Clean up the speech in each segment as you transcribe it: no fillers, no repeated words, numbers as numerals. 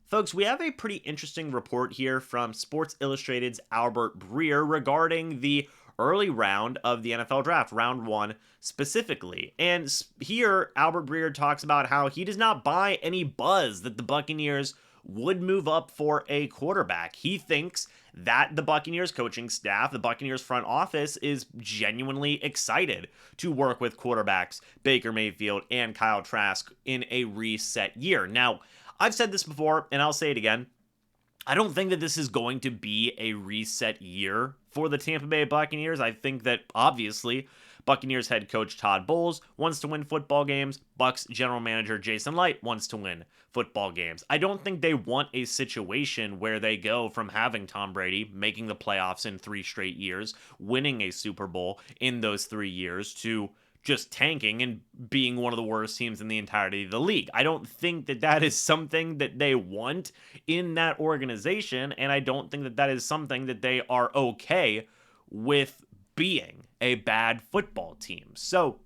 Folks, we have a pretty interesting report here from Sports Illustrated's Albert Breer regarding the early round of the NFL draft, round one specifically. And here, Albert Breer talks about how he does not buy any buzz that the Buccaneers would move up for a quarterback. He thinks that the Buccaneers coaching staff, the Buccaneers front office, is genuinely excited to work with quarterbacks Baker Mayfield and Kyle Trask in a reset year. Now, I've said this before, and I'll say it again. I don't think that this is going to be a reset year for the Tampa Bay Buccaneers. I think that, obviously, Buccaneers head coach Todd Bowles wants to win football games. Bucs general manager Jason Licht wants to win football games. I don't think they want a situation where they go from having Tom Brady making the playoffs in 3 straight years, winning a Super Bowl in those 3 years, to just tanking and being one of the worst teams in the entirety of the league. I don't think that that is something that they want in that organization, and I don't think that that is something that they are okay with being a bad football team. So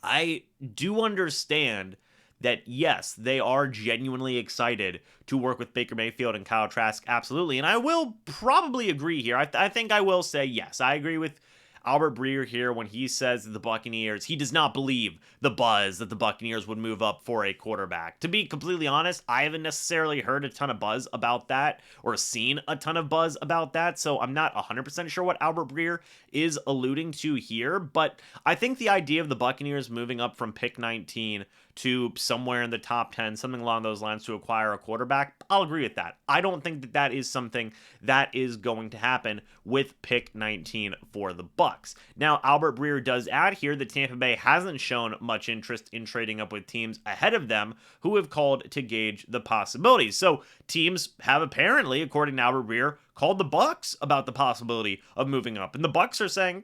I do understand that, yes, they are genuinely excited to work with Baker Mayfield and Kyle Trask, absolutely. And I will probably agree here. I think I will say, yes, I agree with Albert Breer here when he says that the Buccaneers, he does not believe the buzz that the Buccaneers would move up for a quarterback. To be completely honest, I haven't necessarily heard a ton of buzz about that or seen a ton of buzz about that, so I'm not 100% sure what Albert Breer is alluding to here, but I think the idea of the Buccaneers moving up from pick 19 to somewhere in the top 10, something along those lines, to acquire a quarterback, I'll agree with that. I don't think that that is something that is going to happen with pick 19 for the Bucs. Now, Albert Breer does add here that Tampa Bay hasn't shown much interest in trading up with teams ahead of them who have called to gauge the possibilities. So teams have apparently, according to Albert Breer, called the Bucs about the possibility of moving up, and the Bucs are saying,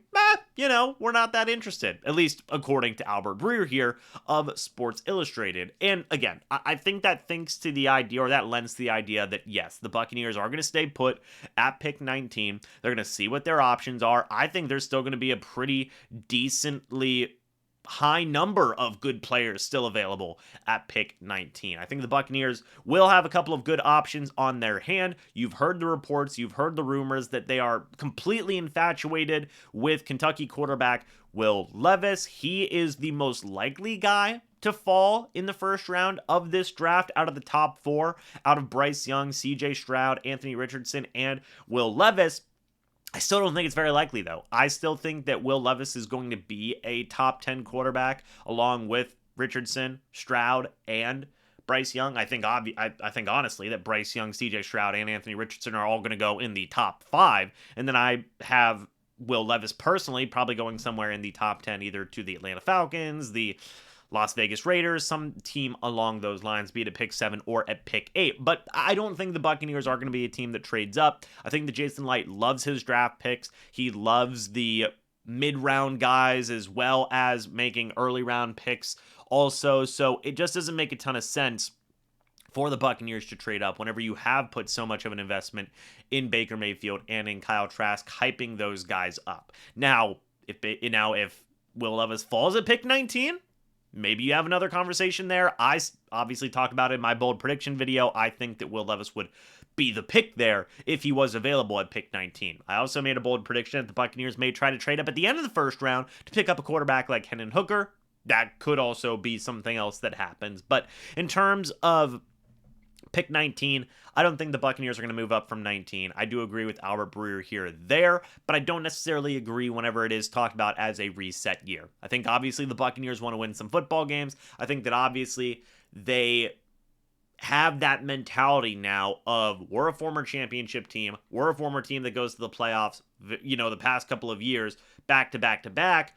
we're not that interested, at least according to Albert Breer here of Sports Illustrated. And again, I think that thinks to the idea, or that lends to the idea that, yes, the Buccaneers are going to stay put at pick 19. They're going to see what their options are. I think there's still going to be a pretty decently high number of good players still available at pick 19. I think the Buccaneers will have a couple of good options on their hand. You've heard the reports, you've heard the rumors that they are completely infatuated with Kentucky quarterback Will Levis. He is the most likely guy to fall in the first round of this draft out of the top 4, out of Bryce Young, CJ Stroud, Anthony Richardson, and Will Levis. I still don't think it's very likely, though. I still think that Will Levis is going to be a top 10 quarterback along with Richardson, Stroud, and Bryce Young. I think honestly that Bryce Young, CJ Stroud, and Anthony Richardson are all going to go in the top 5. And then I have Will Levis personally probably going somewhere in the top 10, either to the Atlanta Falcons, the Las Vegas Raiders, some team along those lines, be it at pick 7 or at pick 8. But I don't think the Buccaneers are going to be a team that trades up. I think that Jason Licht loves his draft picks. He loves the mid-round guys as well as making early round picks also. So it just doesn't make a ton of sense for the Buccaneers to trade up whenever you have put so much of an investment in Baker Mayfield and in Kyle Trask, hyping those guys up. Now, if Will Levis falls at pick 19, maybe you have another conversation there. I obviously talked about it in my bold prediction video. I think that Will Levis would be the pick there if he was available at pick 19. I also made a bold prediction that the Buccaneers may try to trade up at the end of the first round to pick up a quarterback like Hendon Hooker. That could also be something else that happens. But in terms of pick 19, I don't think the Buccaneers are going to move up from 19. I do agree with Albert Breer here there, but I don't necessarily agree whenever it is talked about as a reset year. I think obviously the Buccaneers want to win some football games. I think that obviously they have that mentality now of, we're a former championship team. We're a former team that goes to the playoffs, the past couple of years, back to back to back.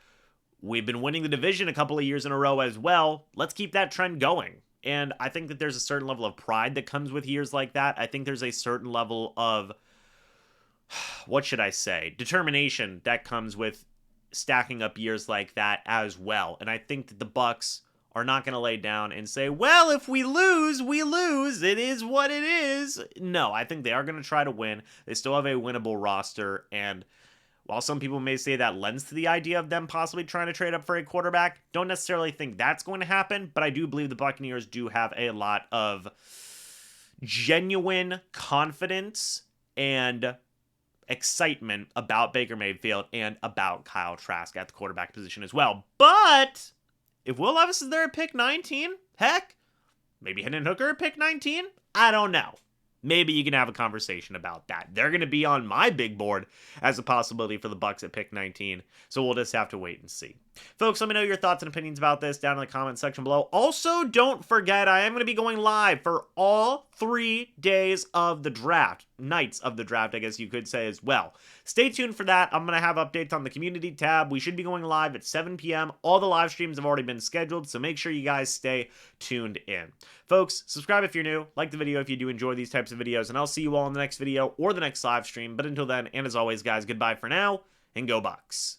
We've been winning the division a couple of years in a row as well. Let's keep that trend going. And I think that there's a certain level of pride that comes with years like that. I think there's a certain level of, what should I say, determination that comes with stacking up years like that as well. And I think that the Bucs are not going to lay down and say, well, if we lose, we lose. It is what it is. No, I think they are going to try to win. They still have a winnable roster, and while some people may say that lends to the idea of them possibly trying to trade up for a quarterback, don't necessarily think that's going to happen, but I do believe the Buccaneers do have a lot of genuine confidence and excitement about Baker Mayfield and about Kyle Trask at the quarterback position as well. But if Will Levis is there at pick 19, heck, maybe Hendon Hooker at pick 19, I don't know. Maybe you can have a conversation about that. They're going to be on my big board as a possibility for the Bucs at pick 19, so we'll just have to wait and see. Folks, let me know your thoughts and opinions about this down in the comment section below. Also, don't forget, I am going to be going live for all 3 days of the draft. Nights of the draft, I guess you could say as well. Stay tuned for that. I'm going to have updates on the community tab. We should be going live at 7 p.m. All the live streams have already been scheduled, so make sure you guys stay tuned in. Folks, subscribe if you're new. Like the video if you do enjoy these types of videos, and I'll see you all in the next video or the next live stream. But until then, and as always, guys, goodbye for now, and go Bucs.